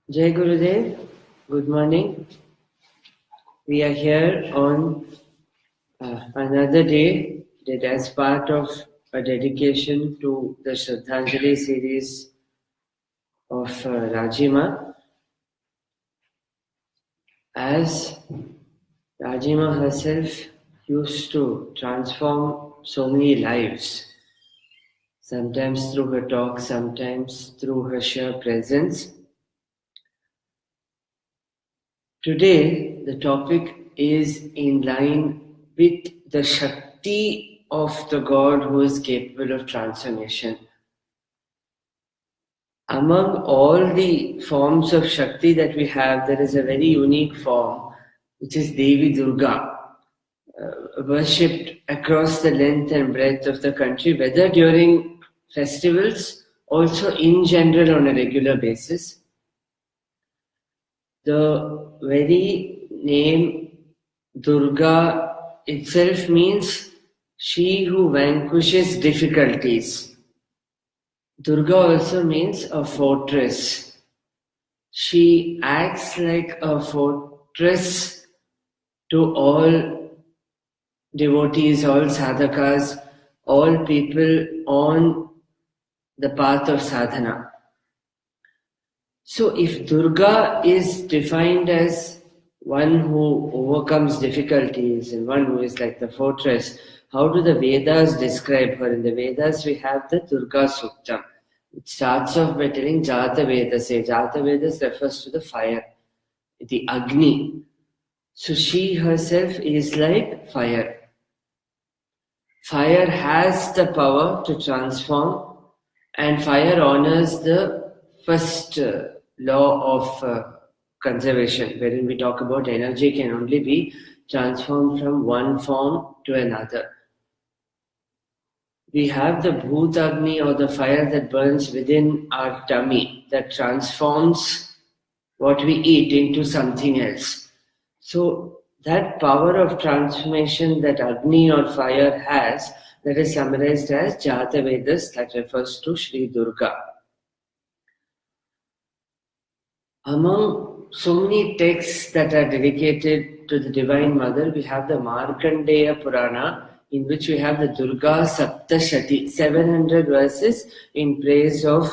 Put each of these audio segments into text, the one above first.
Jai Gurudev, good morning. We are here on another day that as part of a dedication to the Shraddhanjali series of Rajima. As Rajima herself used to transform so many lives, sometimes through her talk, sometimes through her sheer presence. Today, the topic is in line with the Shakti of the God who is capable of transformation. Among all the forms of Shakti that we have, there is a very unique form, which is Devi Durga, worshipped across the length and breadth of the country, whether during festivals, also in general on a regular basis. The very name Durga itself means she who vanquishes difficulties. Durga also means a fortress. She acts like a fortress to all devotees, all sadhakas, all people on the path of sadhana. So if Durga is defined as one who overcomes difficulties and one who is like the fortress, how do the Vedas describe her? In the Vedas we have the Durga Suktam. It starts off by telling Jata Vedas. Jata Vedas refers to the fire, the Agni. So she herself is like fire. Fire has the power to transform, and fire honors the first law of conservation, wherein we talk about energy can only be transformed from one form to another. We have the Bhutagni, or the fire that burns within our tummy, that transforms what we eat into something else. So that power of transformation that Agni or fire has, that is summarized as Jata Vedas, that refers to Shree Durga. Among so many texts that are dedicated to the Divine Mother, we have the Markandeya Purana, in which we have the Durga Saptashati, 700 verses in praise of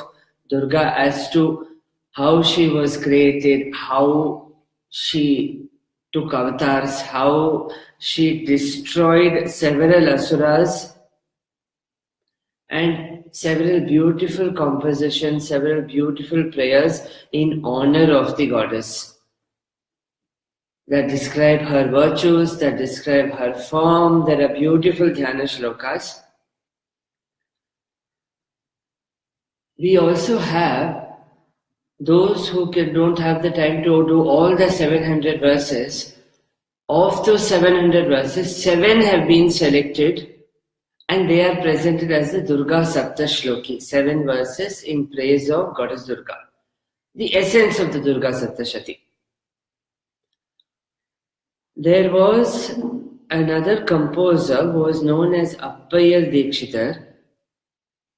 Durga as to how she was created, how she took avatars, how she destroyed several asuras, and several beautiful compositions, several beautiful prayers in honor of the goddess that describe her virtues, that describe her form. There are beautiful dhyana shlokas. We also have those who don't have the time to do all the 700 verses. Of those 700 verses, 7 have been selected and they are presented as the Durga Sapta Shloki, 7 verses in praise of Goddess Durga. The essence of the Durga Saptashati. There was another composer who was known as Appayar Dikshitar.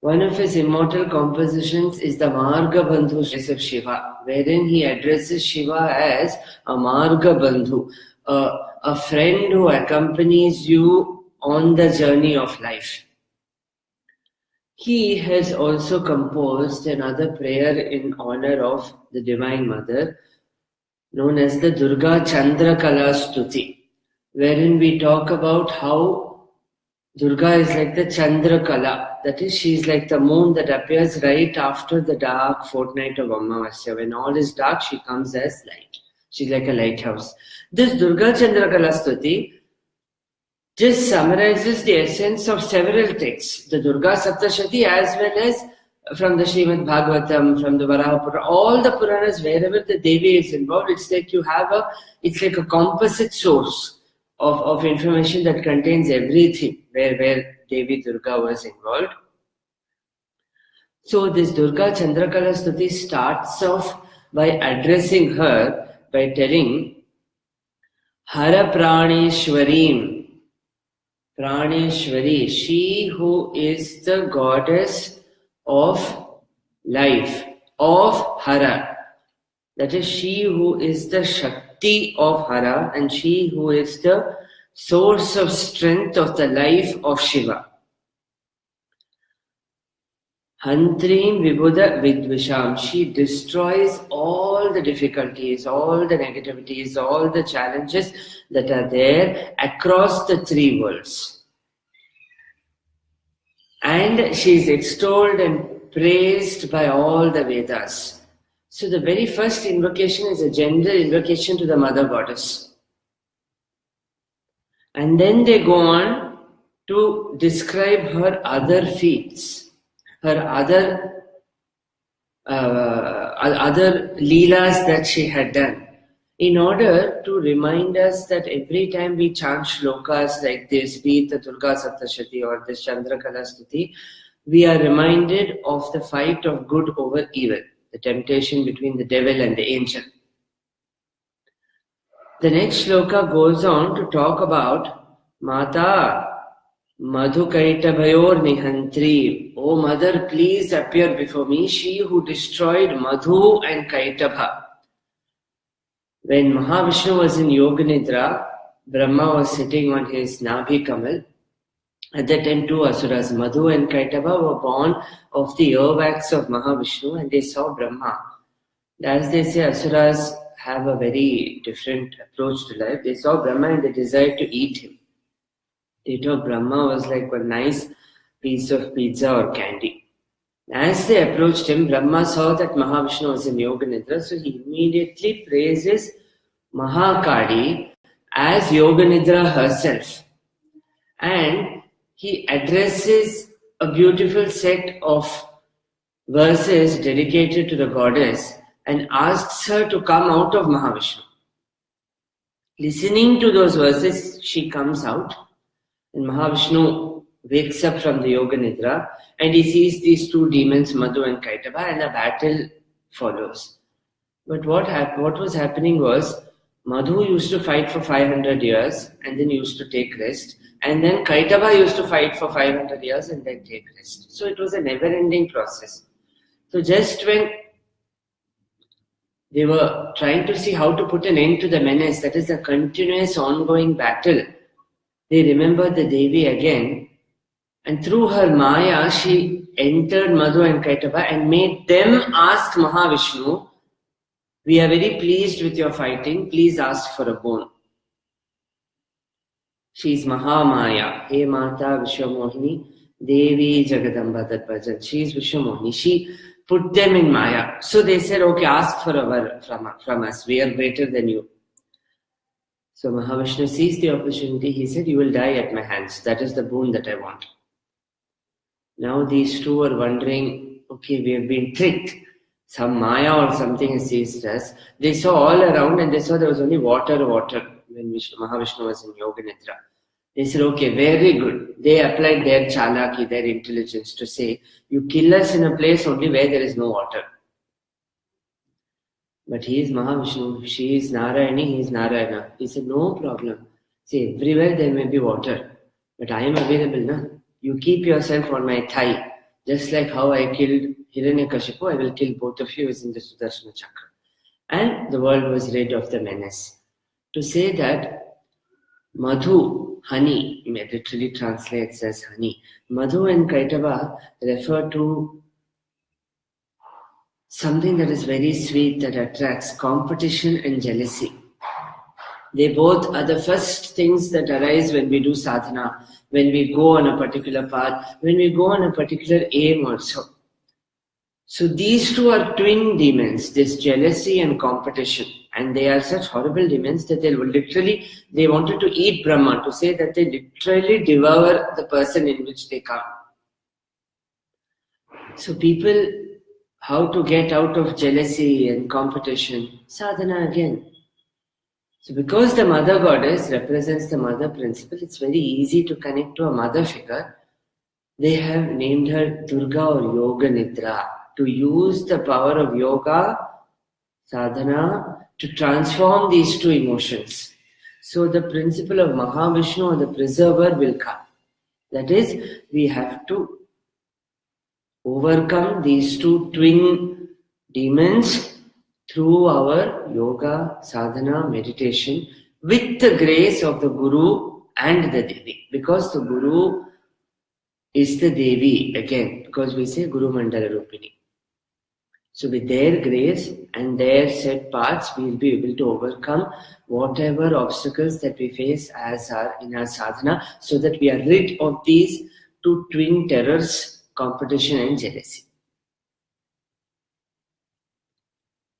One of his immortal compositions is the Marga Bandhu Praise of Shiva, wherein he addresses Shiva as a Marga Bandhu, a friend who accompanies you on the journey of life. He has also composed another prayer in honor of the Divine Mother, known as the Durga Chandra Kala Stuti, wherein we talk about how Durga is like the Chandra Kala, that is, she is like the moon that appears right after the dark fortnight of Amavasya. When all is dark, she comes as light. She's like a lighthouse. This Durga Chandra Kala Stuti just summarizes the essence of several texts, the Durga Saptashati as well as from the Srimad Bhagavatam, from the Varaha Purana, all the Puranas, wherever the Devi is involved, it's like it's like a composite source of information that contains everything where Devi Durga was involved. So this Durga Chandrakala Stuti starts off by addressing her by telling Hara Praneshwarim, Praneshwari, she who is the goddess of life, of Hara. That is she who is the Shakti of Hara and she who is the source of strength of the life of Shiva. Hantrim Vibhuda Vidvisham. She destroys all the difficulties, all the negativities, all the challenges that are there across the three worlds. And she is extolled and praised by all the Vedas. So the very first invocation is a general invocation to the Mother Goddess. And then they go on to describe her other feats, her other leelas that she had done, in order to remind us that every time we chant shlokas like this, be it the Durga Saptashati or this Chandrakala Stuti, we are reminded of the fight of good over evil, the temptation between the devil and the angel. The next shloka goes on to talk about Mata Madhu Kaitavhayor Nihantri. O mother, please appear before me, she who destroyed Madhu and Kaitavha. When Mahavishnu was in Yoga Nidra, Brahma was sitting on his Nabhi Kamal. At that time, two asuras, Madhu and Kaitava, were born of the earwax of Mahavishnu and they saw Brahma. As they say, asuras have a very different approach to life. They saw Brahma and they desired to eat him. They thought Brahma was like a nice piece of pizza or candy. As they approached him, Brahma saw that Mahavishnu was in Yoga Nidra, so he immediately praises Mahakali as Yoga Nidra herself. And he addresses a beautiful set of verses dedicated to the goddess and asks her to come out of Mahavishnu. Listening to those verses, she comes out and Mahavishnu wakes up from the Yoga Nidra and he sees these two demons, Madhu and Kaitava, and a battle follows. But what was happening was, Madhu used to fight for 500 years and then used to take rest. And then Kaitava used to fight for 500 years and then take rest. So it was a never-ending process. So just when they were trying to see how to put an end to the menace, that is a continuous ongoing battle, they remembered the Devi again. And through her Maya, she entered Madhu and Kaitava and made them ask Mahavishnu, we are very pleased with your fighting, please ask for a boon. She is Mahamaya, He Mata Vishwamohini, Devi Jagadamba Dadbhajan. She is Vishwamohini. She put them in Maya. So they said, okay, ask for a var from us, we are greater than you. So Mahavishnu sees the opportunity, he said, you will die at my hands. That is the boon that I want. Now these two are wondering, okay, we have been tricked. Some Maya or something has seized us. They saw all around and they saw there was only water when Mahavishnu was in Yoga Nidra. They said, okay, very good. They applied their chalaki, their intelligence to say, you kill us in a place only where there is no water. But he is Mahavishnu, she is Narayani, he is Narayana. He said, no problem. See, everywhere there may be water, but I am available now. You keep yourself on my thigh. Just like how I killed Hiranyakashipu, I will kill both of you in the Sudarshana Chakra. And the world was rid of the menace. To say that Madhu, honey, literally translates as honey. Madhu and Kaitava refer to something that is very sweet, that attracts competition and jealousy. They both are the first things that arise when we do sadhana, when we go on a particular path, when we go on a particular aim also. So these two are twin demons, this jealousy and competition. And they are such horrible demons that they wanted to eat Brahma, to say that they literally devour the person in which they come. So people, how to get out of jealousy and competition? Sadhana again. So because the mother goddess represents the mother principle, it's very easy to connect to a mother figure. They have named her Durga or Yoga Nidra, to use the power of yoga, sadhana, to transform these two emotions. So the principle of Mahavishnu or the preserver will come. That is, we have to overcome these two twin demons through our yoga, sadhana, meditation, with the grace of the Guru and the Devi. Because the Guru is the Devi, again, because we say Guru Mandala Rupini. So with their grace and their set paths, we will be able to overcome whatever obstacles that we face in our sadhana, so that we are rid of these two twin terrors, competition and jealousy.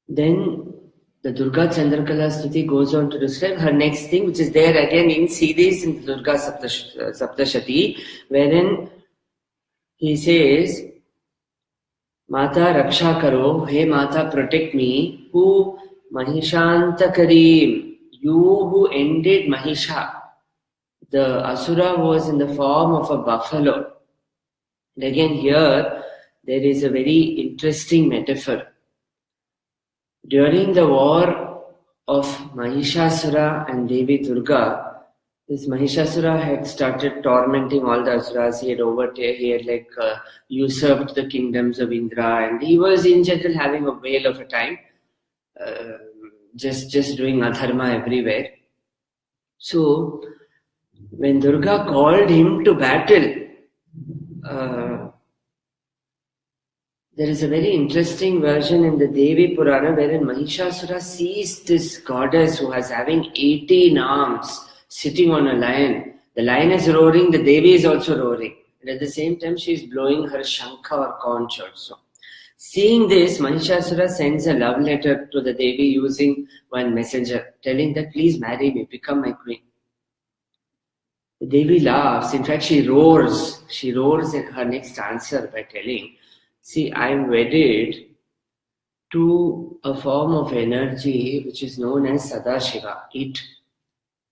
Then the Durga Chandrakala Stuti goes on to describe her next thing, which is there again in series in the Durga Saptashati, wherein he says, Mata Raksha Karo, hey Mata, protect me, who Mahishantakarim, you who ended Mahisha. The Asura was in the form of a buffalo. And again here, there is a very interesting metaphor. During the war of Mahishasura and Devi Durga, this Mahishasura had started tormenting all the Asuras. He had usurped the kingdoms of Indra, and he was in general having a whale of a time, just doing adharma everywhere. So when Durga called him to battle, there is a very interesting version in the Devi Purana wherein Mahishasura sees this goddess who is having 18 arms sitting on a lion. The lion is roaring, the Devi is also roaring. And at the same time, she is blowing her shankha or conch also. Seeing this, Mahishasura sends a love letter to the Devi using one messenger, telling that, please marry me, become my queen. The Devi laughs. In fact, she roars. She roars in her next answer by telling, see, I am wedded to a form of energy which is known as Sadashiva. It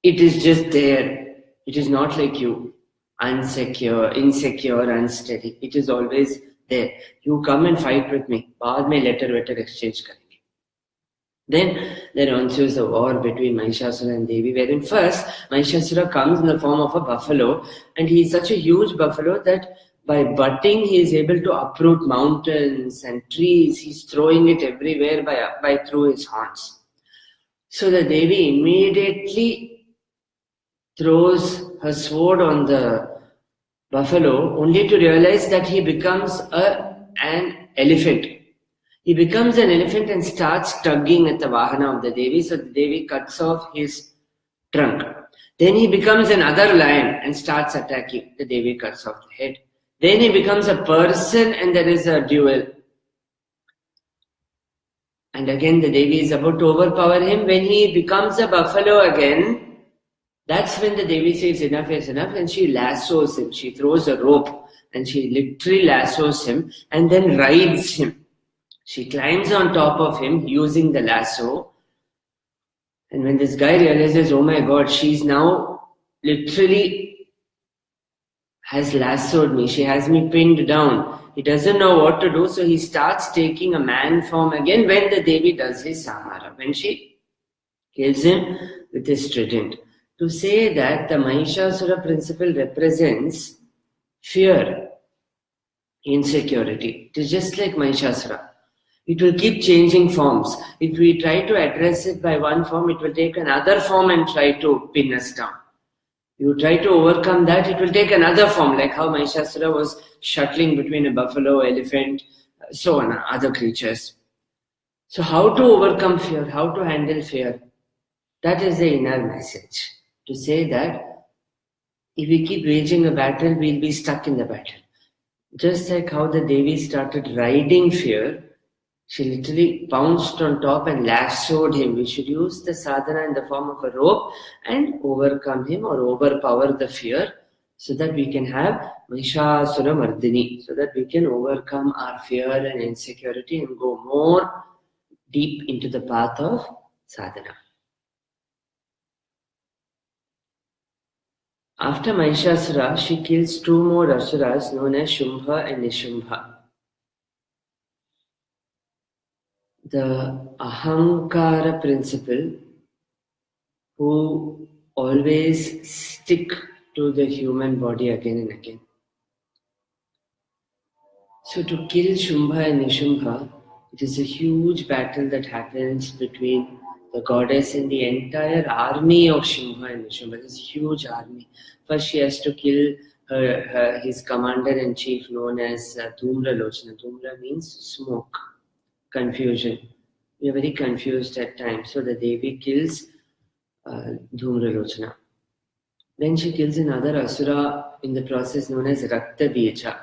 is just there. It is not like you, insecure, unsteady. It is always there. You come and fight with me. Baad mein letter exchange karenge. Then there ensues a war between Mahishasura and Devi, wherein first Mahishasura comes in the form of a buffalo, and he is such a huge buffalo that by butting he is able to uproot mountains and trees. He's throwing it everywhere by through his horns. So the Devi immediately throws her sword on the buffalo, only to realize that he becomes an elephant. He becomes an elephant and starts tugging at the Vahana of the Devi, so the Devi cuts off his trunk. Then he becomes another lion and starts attacking. The Devi cuts off the head. Then he becomes a person and there is a duel. And again the Devi is about to overpower him. When he becomes a buffalo again, that's when the Devi says enough is enough, and she lassos him. She throws a rope and she literally lassos him and then rides him. She climbs on top of him using the lasso. And when this guy realizes, oh my God, she's now literally has lassoed me. She has me pinned down. He doesn't know what to do, so he starts taking a man form again when the Devi does his samhara, when she kills him with his trident. To say that the Mahishasura principle represents fear, insecurity. It is just like Mahishasura. It will keep changing forms. If we try to address it by one form, it will take another form and try to pin us down. You try to overcome that, it will take another form, like how Mahishasura was shuttling between a buffalo, elephant, so on, other creatures. So how to overcome fear, how to handle fear, that is the inner message. To say that if we keep waging a battle, we'll be stuck in the battle. Just like how the Devi started riding fear, she literally pounced on top and lassoed him. We should use the sadhana in the form of a rope and overcome him or overpower the fear, so that we can have Mahishasura Mardini, so that we can overcome our fear and insecurity and go more deep into the path of sadhana. After Mahishasura, she kills two more asuras known as Shumbha and Nishumbha. The Ahankara principle, who always stick to the human body again and again. So to kill Shumbha and Nishumbha, It is a huge battle that happens between the goddess and the entire army of Simha and Nishimha. This huge army. First, she has to kill his commander-in-chief known as Dhumra Lochana. Dhumra means smoke, confusion. We are very confused at times. So the Devi kills Dhumra Lochana. Then she kills another asura in the process known as Rakta Bija.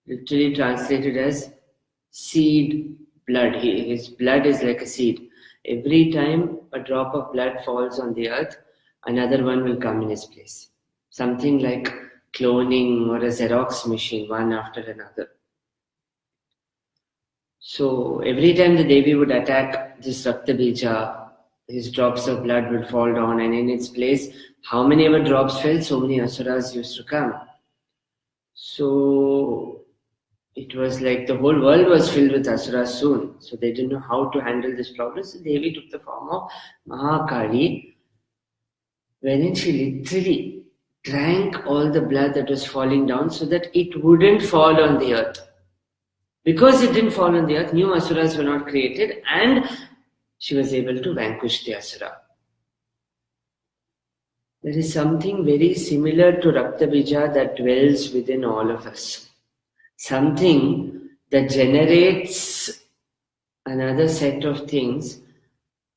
Literally translated as seed blood. His blood is like a seed. Every time a drop of blood falls on the earth, another one will come in his place. Something like cloning or a Xerox machine, one after another. So every time the Devi would attack this Rakta Bija, his drops of blood would fall down, and in its place, how many ever drops fell, so many asuras used to come. So it was like the whole world was filled with asuras soon. So they didn't know how to handle this problem. So Devi took the form of Mahakali, wherein she literally drank all the blood that was falling down so that it wouldn't fall on the earth. Because it didn't fall on the earth, new asuras were not created, and she was able to vanquish the asura. There is something very similar to Rakta Bija that dwells within all of us. Something that generates another set of things.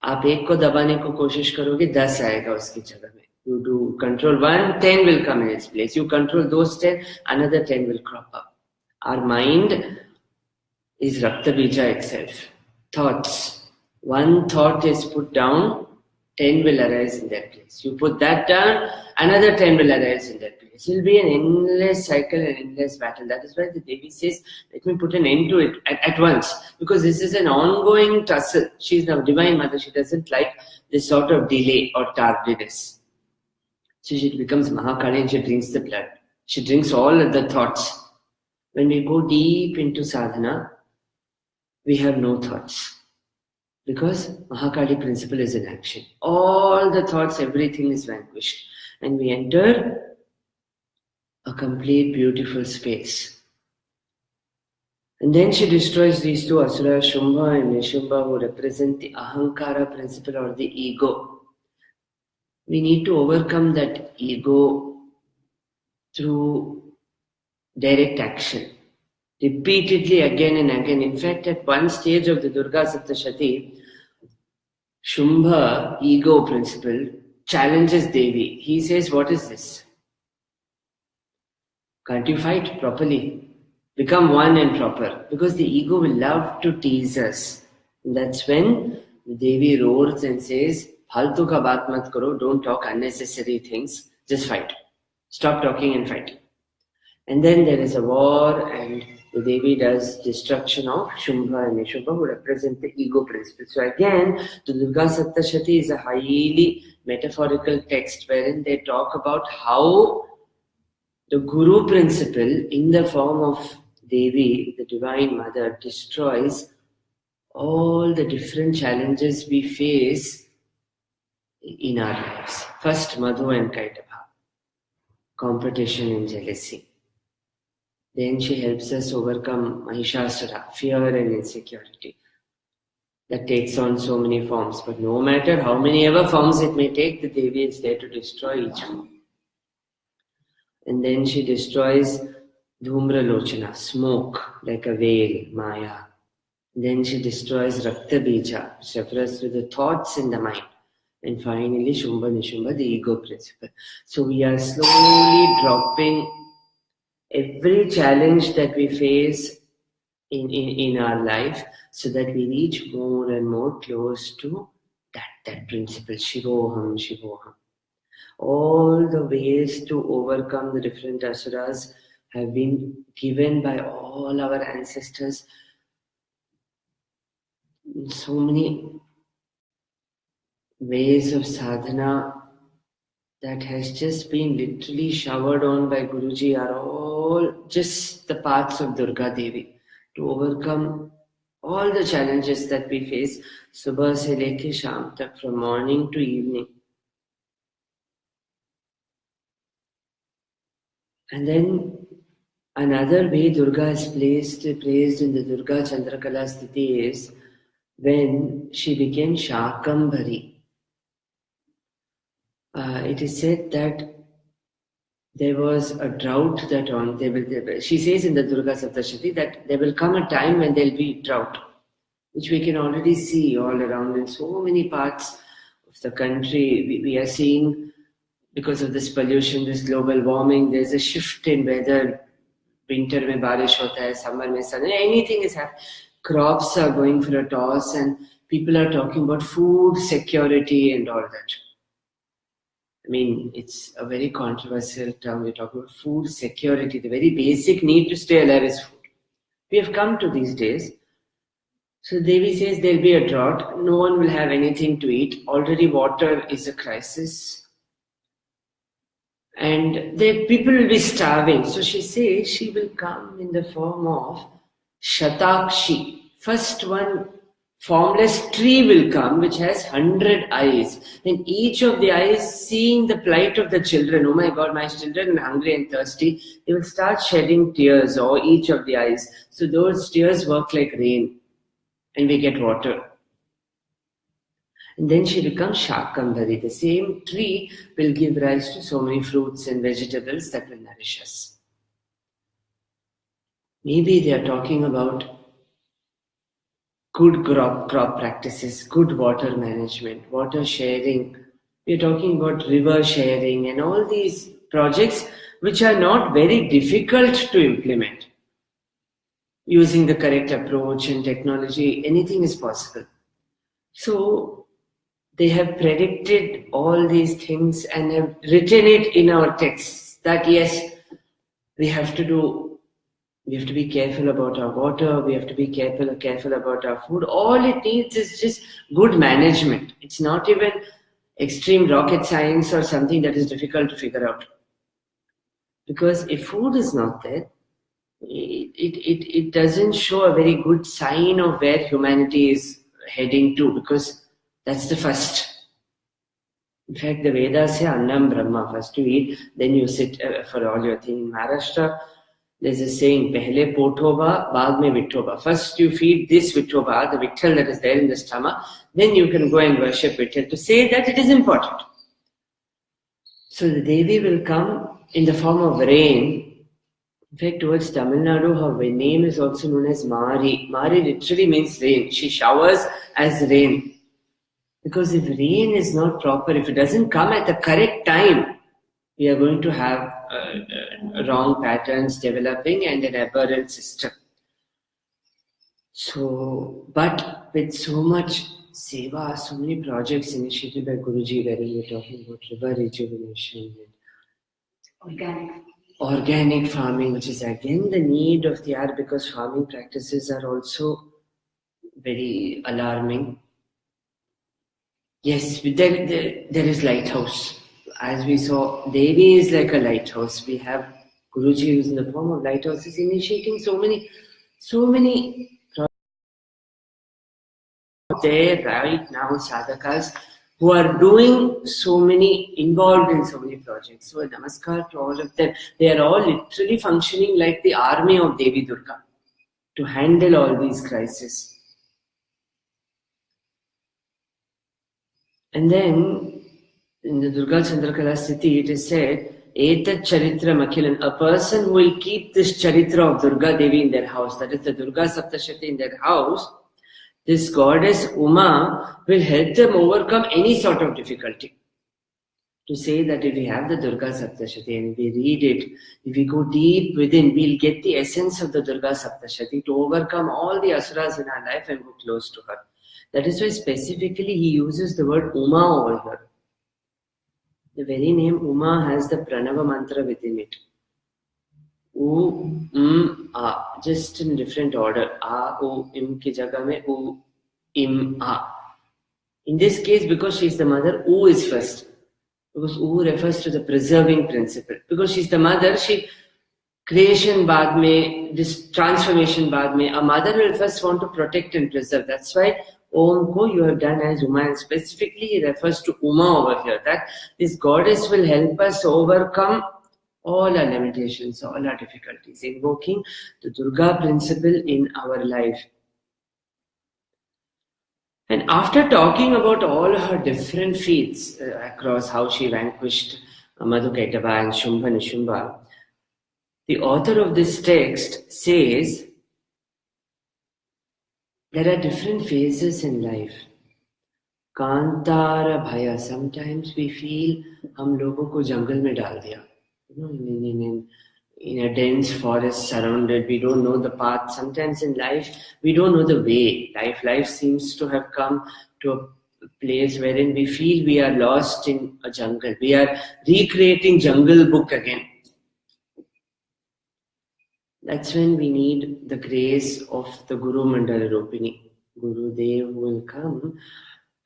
आप एक को दबाने को कोशिश करोगे 10 आएगा उसकी जगह में. You do control 1, 10 will come in its place. You control those 10, another 10 will crop up. Our mind is Rakta Bija itself. Thoughts. One thought is put down, 10 will arise in that place. You put that down, another 10 will arise in that place. It will be an endless cycle and endless battle. That is why the Devi says, let me put an end to it at once. Because this is an ongoing tussle. She is the Divine Mother. She doesn't like this sort of delay or tardiness. So she becomes Mahakali and she drinks the blood. She drinks all of the thoughts. When we go deep into sadhana, we have no thoughts. Because Mahakali principle is in action. All the thoughts, everything is vanquished. And we enter a complete beautiful space. And then she destroys these two asuras, Shumbha and Nishumba, who represent the Ahankara principle or the ego. We need to overcome that ego through direct action. Repeatedly again and again. In fact, at one stage of the Durga Saptashati, Shumbha, ego principle, challenges Devi. He says, what is this? Can't you fight properly? Become one and proper. Because the ego will love to tease us. And that's when the Devi roars and says, Faltu ka baat mat karo, don't talk unnecessary things, just fight. Stop talking and fight. And then there is a war, and the Devi does destruction of Shumbha and Nishubha, who represent the ego principle. So again, the Durga Saptashati is a highly metaphorical text wherein they talk about how the Guru principle in the form of Devi, the Divine Mother, destroys all the different challenges we face in our lives. First, Madhu and Kaitabha, competition and jealousy. Then she helps us overcome Mahishasura, fear and insecurity. That takes on so many forms. But no matter how many ever forms it may take, the Devi is there to destroy each form. And then she destroys Dhumra Lochana, smoke, like a veil, Maya. Then she destroys Rakta Bija, which refers to the thoughts in the mind. And finally, Shumbha Nishumba, the ego principle. So we are slowly dropping every challenge that we face in our life so that we reach more and more close to that principle, Shivoham, Shivoham. All the ways to overcome the different asuras have been given by all our ancestors. So many ways of sadhana that has just been literally showered on by Guruji are all just the paths of Durga Devi to overcome all the challenges that we face, subah se leke sham tak, from morning to evening. And then Another way Durga is praised in the Durga Chandrakala Sthiti is when she became Shakambhari. It is said that there was a drought she says in the Durga Saptashati that there will come a time when there will be drought, which we can already see all around in so many parts of the country. We are seeing, because of this pollution, this global warming, there's a shift in weather. Winter mein barish hota hai, summer mein sun, anything is happening. Crops are going for a toss and people are talking about food security and all that. I mean, it's a very controversial term. We're talking about food security. The very basic need to stay alive is food. We have come to these days. So Devi says there'll be a drought. No one will have anything to eat. Already water is a crisis. And the people will be starving. So she says she will come in the form of Shatakshi. First one, formless tree will come which has 100 eyes. And each of the eyes seeing the plight of the children. Oh my God, my children are hungry and thirsty. They will start shedding tears, or each of the eyes. So those tears work like rain. And we get water. And then she becomes Shakambhari. The same tree will give rise to so many fruits and vegetables that will nourish us. Maybe they are talking about good crop practices, good water management, water sharing. We are talking about river sharing and all these projects which are not very difficult to implement. Using the correct approach and technology, anything is possible. So they have predicted all these things and have written it in our texts that yes, we have to be careful about our water, we have to be careful about our food. All it needs is just good management. It's not even extreme rocket science or something that is difficult to figure out. Because if food is not there, it doesn't show a very good sign of where humanity is heading to, because that's the first. In fact, the Vedas say Annam Brahma. First you eat, then you sit for all your things. In Maharashtra, there's a saying, Pehle pothoba, baad mein vithoba. First you feed this vithoba, the vitthal that is there in the stomach, then you can go and worship vitthal, to say that it is important. So the Devi will come in the form of rain. In fact, towards Tamil Nadu, her name is also known as Mari. Mari literally means rain. She showers as rain. Because if rain is not proper, if it doesn't come at the correct time, we are going to have wrong patterns developing and an aberrant system. So, but with so much seva, so many projects initiated by Guruji, wherein we are talking about river rejuvenation and organic farming, which is again the need of the hour, because farming practices are also very alarming. Yes, there is lighthouse. As we saw, Devi is like a lighthouse. We have Guruji, who is in the form of lighthouse, is initiating so many projects there right now, sadhakas, who are doing involved in so many projects. So namaskar to all of them. They are all literally functioning like the army of Devi Durga to handle all these crises. And then, in the Durga Chandrakala Sthiti, it is said, Etat Charitra Makhilan, a person who will keep this Charitra of Durga Devi in their house, that is the Durga Saptashati in their house, this goddess Uma will help them overcome any sort of difficulty. To say that if we have the Durga Saptashati and if we read it, if we go deep within, we'll get the essence of the Durga Saptashati to overcome all the asuras in our life and go close to her. That is why specifically he uses the word Uma over here. The very name Uma has the Pranava mantra within it. U, A, just in different order. A, U, Im ki jagah mein U, Im, A. In this case, because she is the mother, U is first. Because U refers to the preserving principle. Because she is the mother, creation baad mein, this transformation baad mein, a mother will first want to protect and preserve. That's why Om ko you have done as Uma, and specifically he refers to Uma over here, that this goddess will help us overcome all our limitations, all our difficulties, invoking the Durga principle in our life. And after talking about all her different feats across how she vanquished Madhukaitava and Shumbha Nishumbha, the author of this text says there are different phases in life. Kantara Bhaya, sometimes we feel हम लोगों को जंगल में डाल दिया. In a dense forest surrounded, we don't know the path. Sometimes in life, we don't know the way. Life seems to have come to a place wherein we feel we are lost in a jungle. We are recreating Jungle Book again. That's when we need the grace of the Guru Mandala Ropini. Guru Dev will come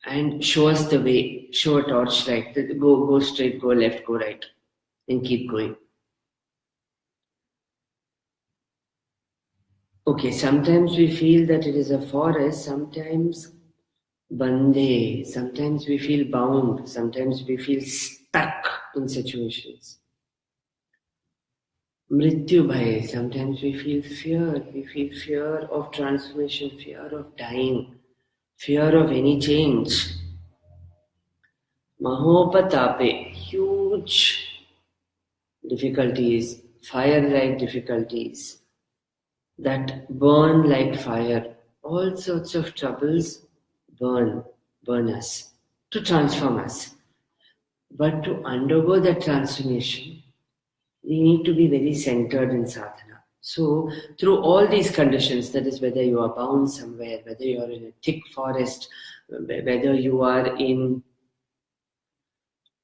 and show us the way, show a torchlight. Go straight, go left, go right, and keep going. Okay, sometimes we feel that it is a forest, sometimes bande, sometimes we feel bound, sometimes we feel stuck in situations. Mrityu bhaya, sometimes we feel fear of transformation, fear of dying, fear of any change. Mahopatape, huge difficulties, fire-like difficulties that burn like fire. All sorts of troubles burn us, to transform us. But to undergo that transformation, we need to be very centered in sadhana. So, through all these conditions, that is whether you are bound somewhere, whether you are in a thick forest, whether you are in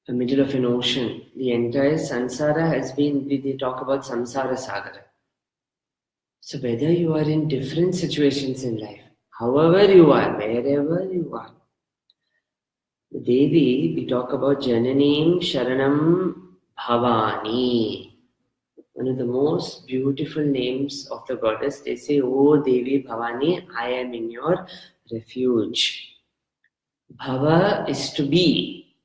the middle of an ocean, the entire samsara has been, they talk about samsara sagara. So whether you are in different situations in life, however you are, wherever you are, the Devi, we talk about Jananim Sharanam Bhavani. One of the most beautiful names of the goddess. They say, "Oh Devi Bhavani, I am in your refuge." Bhava is to be.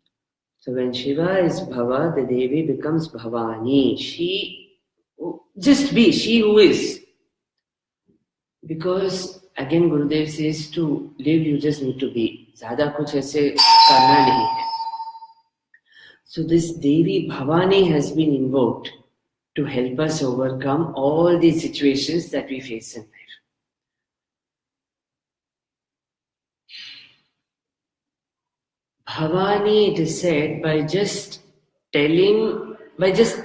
So when Shiva is Bhava, the Devi becomes Bhavani. She, just be, she who is. Because again Gurudev says to live you just need to be. Zyada kuch aise karna nahi hai. So this Devi Bhavani has been invoked to help us overcome all these situations that we face in life. Bhavani, it is said, by just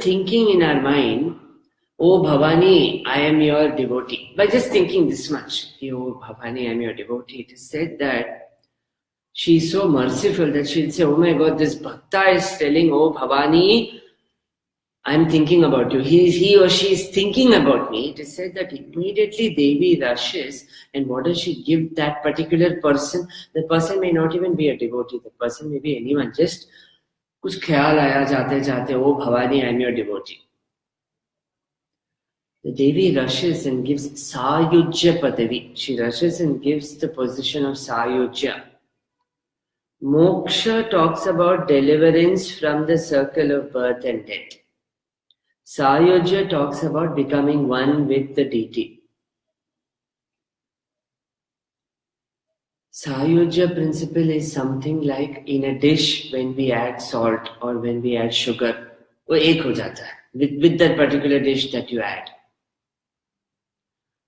thinking in our mind, "Oh Bhavani, I am your devotee." By just thinking this much, "Oh Bhavani, I am your devotee," it is said that she is so merciful that she will say, "Oh my God, this bhakta is telling, oh Bhavani, I am thinking about you." He or she is thinking about me. It is said that immediately Devi rushes, and what does she give that particular person? The person may not even be a devotee. The person may be anyone. Just kuch khayal aaya jate, "Oh Bhavani, I am your devotee." The Devi rushes and gives Sayujya Padavi. She rushes and gives the position of Sayujya. Moksha talks about deliverance from the circle of birth and death. Sayujya talks about becoming one with the deity. Sayujya principle is something like in a dish when we add salt or when we add sugar. वो एक हो जाता है with that particular dish that you add.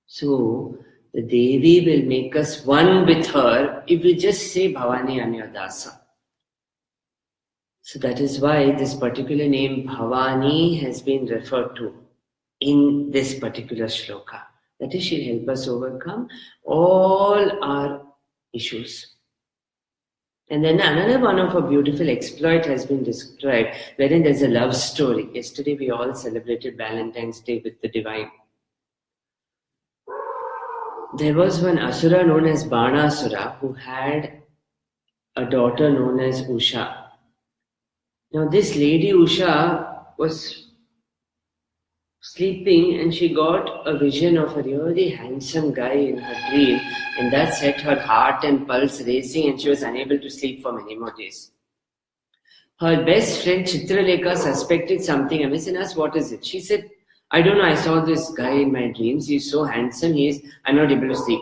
So, the Devi will make us one with her if we just say Bhavani I am your dasa. So that is why this particular name Bhavani has been referred to in this particular shloka. That is, she'll help us overcome all our issues. And then another one of a beautiful exploit has been described, wherein there's a love story. Yesterday we all celebrated Valentine's Day with the divine. There was one Asura known as Banasura who had a daughter known as Usha. Now this lady Usha was sleeping and she got a vision of a really handsome guy in her dream, and that set her heart and pulse racing, and she was unable to sleep for many more days. Her best friend Chitralekha suspected something amiss and asked, what is it? She said, I don't know, I saw this guy in my dreams. He's so handsome, I'm not able to sleep.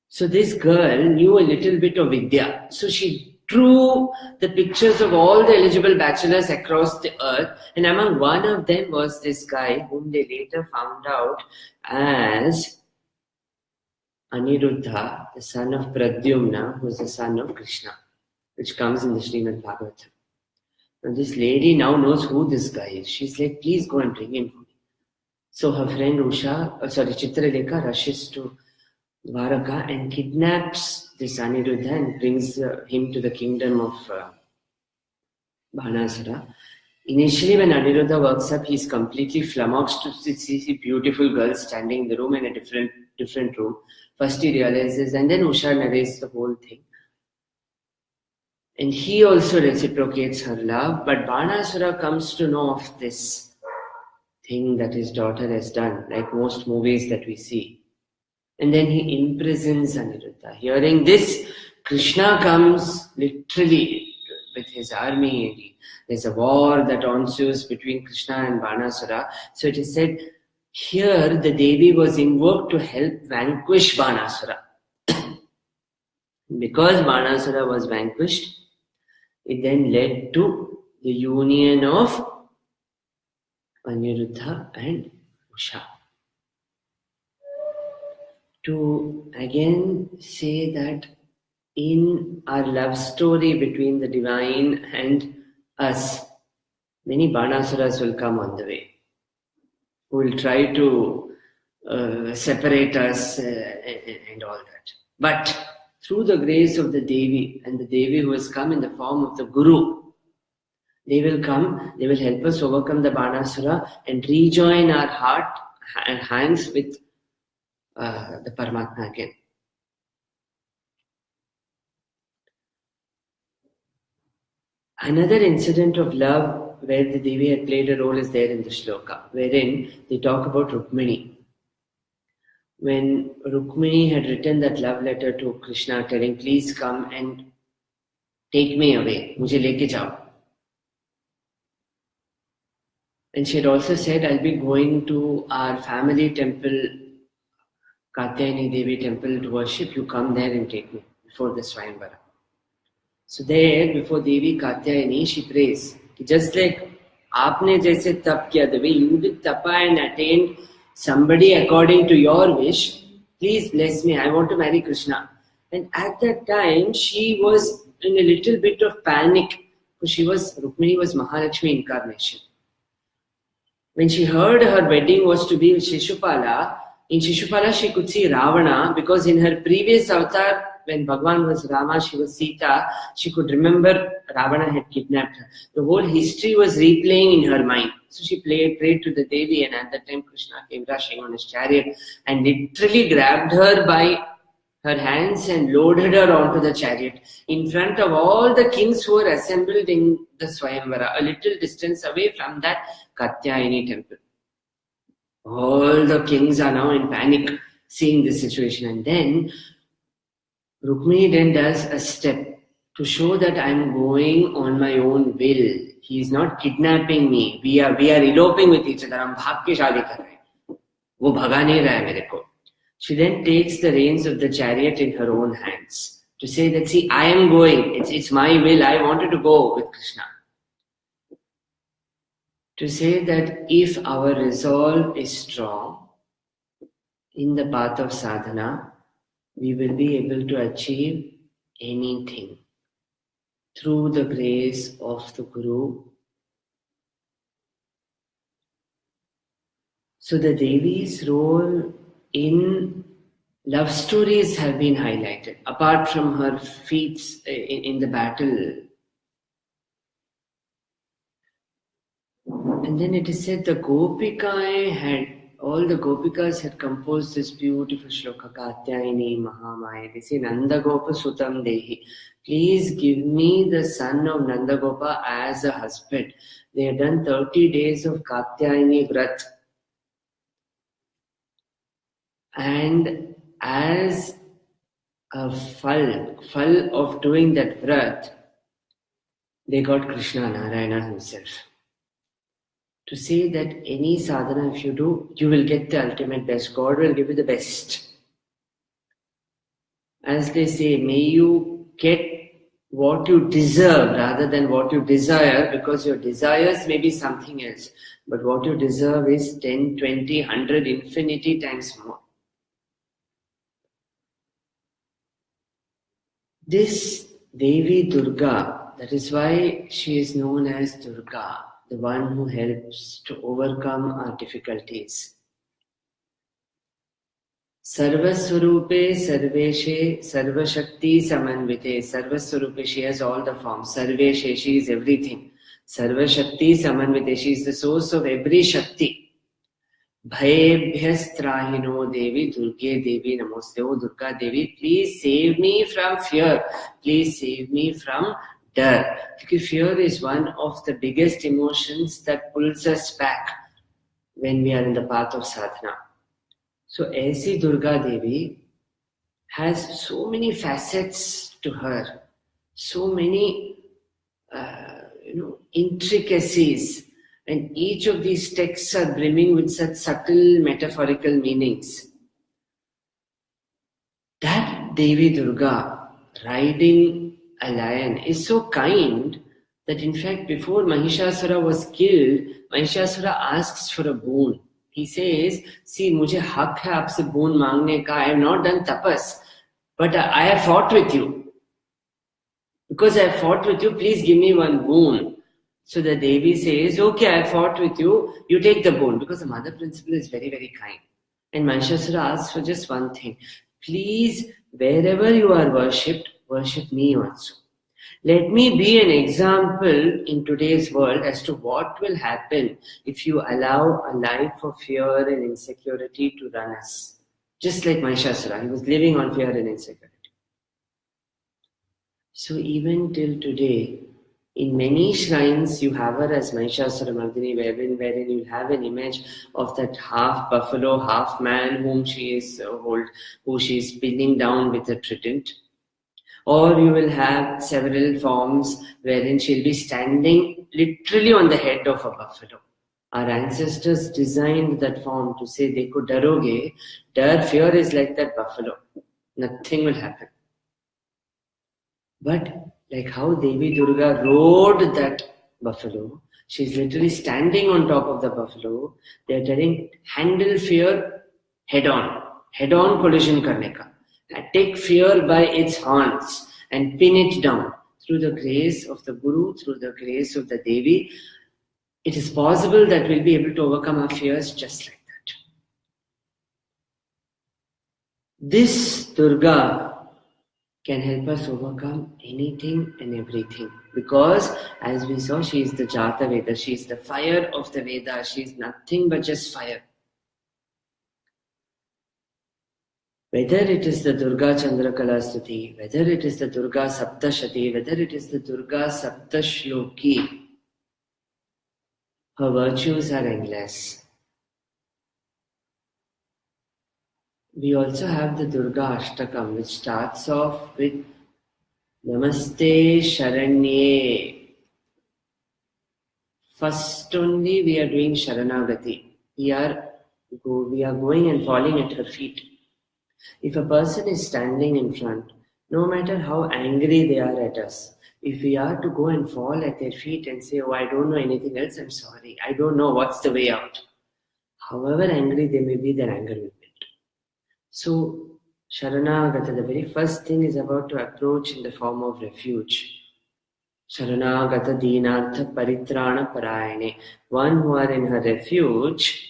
So this girl knew a little bit of Vidya. So she drew the pictures of all the eligible bachelors across the earth, and among one of them was this guy whom they later found out as Aniruddha, the son of Pradyumna, who is the son of Krishna, which comes in the Srimad Bhagavatam. And this lady now knows who this guy is. She's like, please go and bring him for me. So her friend Chitralekha rushes to Dwaraka and kidnaps this Aniruddha and brings him to the kingdom of Banasura. Initially, when Aniruddha wakes up, he's completely flummoxed to see beautiful girls standing in the room in a different room. First he realizes, and then Usha narrates the whole thing. And he also reciprocates her love, but Banasura comes to know of this thing that his daughter has done, like most movies that we see. And then he imprisons Aniruddha. Hearing this, Krishna comes literally with his army. There's a war that ensues between Krishna and Banasura. So it is said, here the Devi was invoked to help vanquish Banasura. Because Banasura was vanquished, it then led to the union of Aniruddha and Usha. To again say that in our love story between the divine and us, many Banasuras will come on the way, who will try to separate us and all that. But through the grace of the Devi, and the Devi who has come in the form of the Guru, they will come, they will help us overcome the Banasura and rejoin our heart and hands with the Paramatma again. Another incident of love where the Devi had played a role is there in the shloka, wherein they talk about Rukmini. When Rukmini had written that love letter to Krishna telling, please come and take me away, mujhe leke jao. And she had also said, I'll be going to our family temple, Katyayani Devi temple, to worship. You come there and take me before the Swayamvara. So there, before Devi Katyayani, she prays. Just like aapne jaise tap kiya, the way you did tapa and attained somebody according to your wish, please bless me. I want to marry Krishna. And at that time, she was in a little bit of panic because Rukmini was Mahalakshmi incarnation. When she heard her wedding was to be with Shishupala, in Shishupala she could see Ravana because in her previous avatar, when Bhagwan was Rama, she was Sita, she could remember Ravana had kidnapped her. The whole history was replaying in her mind. So she prayed to the Devi, and at that time Krishna came rushing on his chariot and literally grabbed her by her hands and loaded her onto the chariot in front of all the kings who were assembled in the Swayamvara, a little distance away from that Katyayani temple. All the kings are now in panic seeing this situation, and then Rukmini then does a step to show that I am going on my own will. He is not kidnapping me. We are eloping with each other. हम भाग के शादी कर रहे हैं. वो भगा नहीं रहा है मेरे को. She then takes the reins of the chariot in her own hands to say that, see, I am going. It's my will. I wanted to go with Krishna. To say that if our resolve is strong in the path of sadhana, we will be able to achieve anything through the grace of the Guru. So the Devi's role in love stories have been highlighted, apart from her feats in the battle. And then it is said all the Gopikas had composed this beautiful shloka, Katyayani Mahamaya. They say, Nandagopa Sutam Dehi. Please give me the son of Nandagopa as a husband. They had done 30 days of Katyayani Vrat. And as a phal of doing that vrat, they got Krishna, Narayana himself, to say that any sadhana if you do, you will get the ultimate best. God will give you the best. As they say, may you get what you deserve rather than what you desire, because your desires may be something else. But what you deserve is 10, 20, 100, infinity times more. This Devi Durga, that is why she is known as Durga, the one who helps to overcome our difficulties. Sarvaswarupe Sarveshe Sarvashakti Samanvite. Sarvaswarupe, she has all the forms. Sarveshe, she is everything. Sarvashakti Samanvite, she is the source of every Shakti. Bhayebhyastrahino Devi Durge Devi Namoste. O Durga Devi, please save me from fear. Please save me from dar. Because fear is one of the biggest emotions that pulls us back when we are in the path of sadhana. So, Aisi Durga Devi has so many facets to her, so many intricacies, and each of these texts are brimming with such subtle metaphorical meanings. That Devi Durga riding a lion is so kind that in fact before Mahishasura was killed, Mahishasura asks for a boon. He says, see, मुझे हक है आपसे boon मांगने का. I have not done tapas, but I have fought with you. Because I have fought with you, please give me one boon. So the Devi says, okay, I have fought with you, you take the boon. Because the mother principle is very, very kind. And Mahishasura asks for just one thing. Please, wherever you are worshipped, worship me also. Let me be an example in today's world as to what will happen if you allow a life of fear and insecurity to run us. Just like Mahishasura, he was living on fear and insecurity. So even till today, in many shrines you have her as Mahishasura Mardini, wherein you have an image of that half buffalo, half man whom she is who she is pinning down with a trident. Or you will have several forms wherein she'll be standing literally on the head of a buffalo. Our ancestors designed that form to say dekho daroge, dar, fear is like that buffalo. Nothing will happen. But like how Devi Durga rode that buffalo, she's literally standing on top of the buffalo. They're telling, handle fear head on collision karne ka. Take fear by its horns and pin it down. Through the grace of the Guru, through the grace of the Devi, it is possible that we'll be able to overcome our fears just like that. This Durga can help us overcome anything and everything. Because as we saw, she is the Jata Veda, she is the fire of the Veda, she is nothing but just fire. Whether it is the Durga Chandrakala Stuti, whether it is the Durga Saptashati, whether it is the Durga Saptashloki, her virtues are endless. We also have the Durga Ashtakam, which starts off with Namaste Sharanye. First only we are doing Sharanagati. We are going and falling at her feet. If a person is standing in front, no matter how angry they are at us, if we are to go and fall at their feet and say, oh, I don't know anything else, I'm sorry, I don't know what's the way out. However angry they may be, their anger will melt. So, Sharanagata, the very first thing is about to approach in the form of refuge. Sharanagata Dinartha Paritrana Parayane. One who are in her refuge,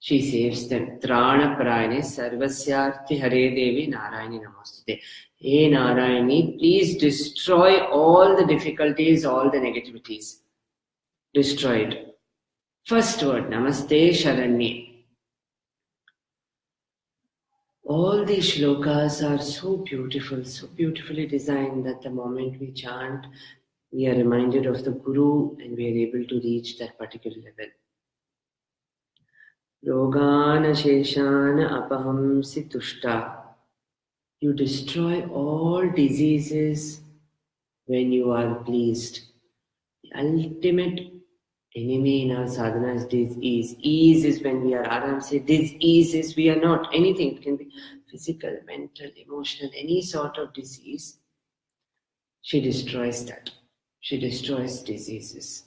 she saves them. Trana Parayane Sarvasyarthi Hare Devi Narayani Namaste. Hey Narayani, please destroy all the difficulties, all the negativities. Destroyed. First word, Namaste Sharanye. All these shlokas are so beautiful, so beautifully designed that the moment we chant, we are reminded of the Guru and we are able to reach that particular level. Rogana Sheshana Apahamsi Tushta. You destroy all diseases when you are pleased. ultimate enemy in our sadhana is disease. Ease is when we are aram. Say disease is we are not. Anything. It can be physical, mental, emotional, any sort of disease. She destroys that. She destroys diseases.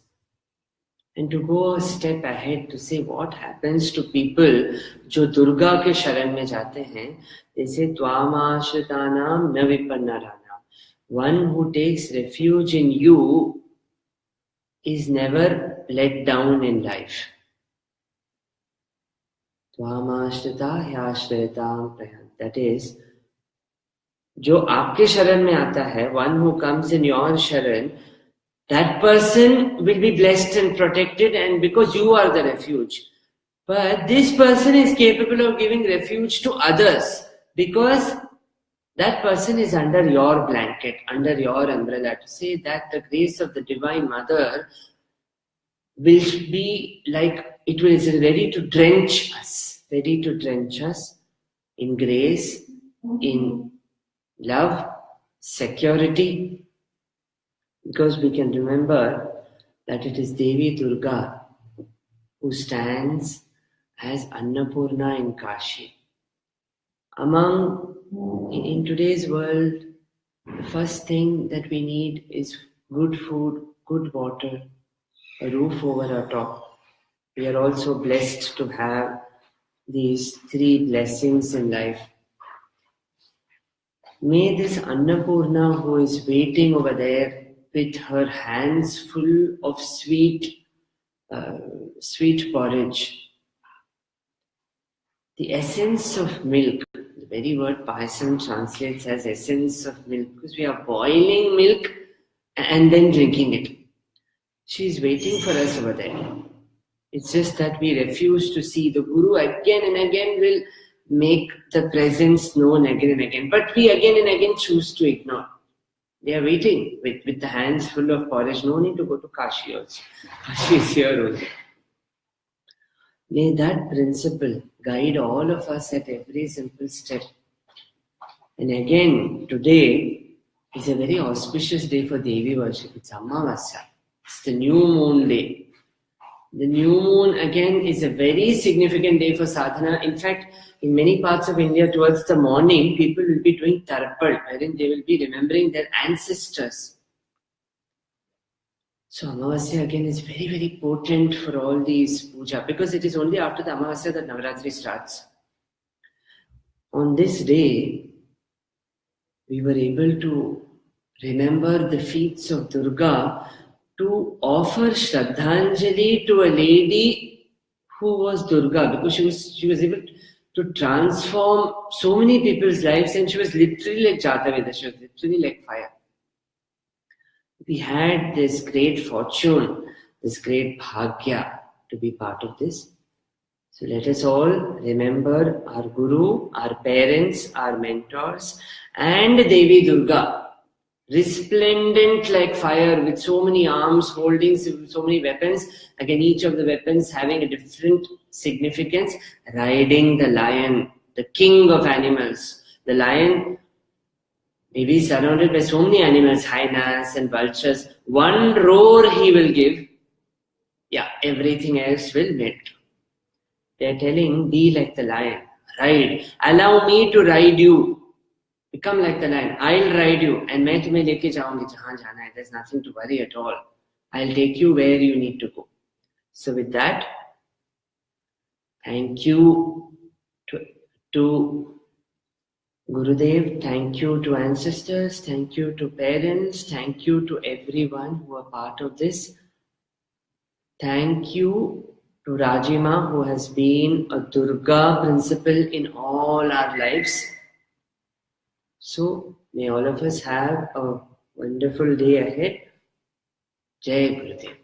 And to go a step ahead to say what happens to people जो दुर्गा के शरण में जाते हैं, they say त्वामाश्रितानां न विपन्नराणां. One who takes refuge in you is never let down in life. त्वामाश्रिता ह्याश्रयतां प्रयान्ति. That is, जो आपके शरण में आता है, one who comes in your sharan, that person will be blessed and protected, and because you are the refuge. But this person is capable of giving refuge to others because that person is under your blanket, under your umbrella. To say that the grace of the Divine Mother will be like, it is ready to drench us in grace, in love, security. Because we can remember that it is Devi Durga who stands as Annapurna in Kashi. In today's world, the first thing that we need is good food, good water, a roof over our top. We are also blessed to have these three blessings in life. May this Annapurna who is waiting over there with her hands full of sweet porridge, the essence of milk, the very word payasam translates as essence of milk, because we are boiling milk and then drinking it. She is waiting for us over there. It's just that we refuse to see. The Guru again and again will make the presence known again and again, but we again and again choose to ignore. They are waiting with the hands full of porridge. No need to go to Kashi also. Kashi is here only. May that principle guide all of us at every simple step. And again, today is a very auspicious day for Devi worship. It's Amavasya. It's the new moon day. The new moon again is a very significant day for sadhana. In fact, in many parts of India, towards the morning, people will be doing tarpal, wherein they will be remembering their ancestors. So Amavasya again is very, very potent for all these puja, because it is only after the Amavasya that Navaratri starts. On this day, we were able to remember the feats of Durga to offer Shraddhanjali to a lady who was Durga, because she was able to transform so many people's lives, and she was literally like Jataveda, she was literally like fire. We had this great fortune, this great bhagya to be part of this. So let us all remember our Guru, our parents, our mentors, and Devi Durga, resplendent like fire with so many arms, holding so many weapons, again each of the weapons having a different significance, riding the lion, the king of animals. The lion may be surrounded by so many animals, hyenas and vultures. One roar he will give, everything else will melt. They are telling, be like the lion, ride. Allow me to ride you. Become like the lion. I'll ride you. And मैं तुम्हें लेके जाऊंगी जहाँ जाना है. There's nothing to worry at all. I'll take you where you need to go. So with that, thank you to Gurudev, thank you to ancestors, thank you to parents, thank you to everyone who are part of this. Thank you to Rajima, who has been a Durga principle in all our lives. So may all of us have a wonderful day ahead. Jai Gurudev.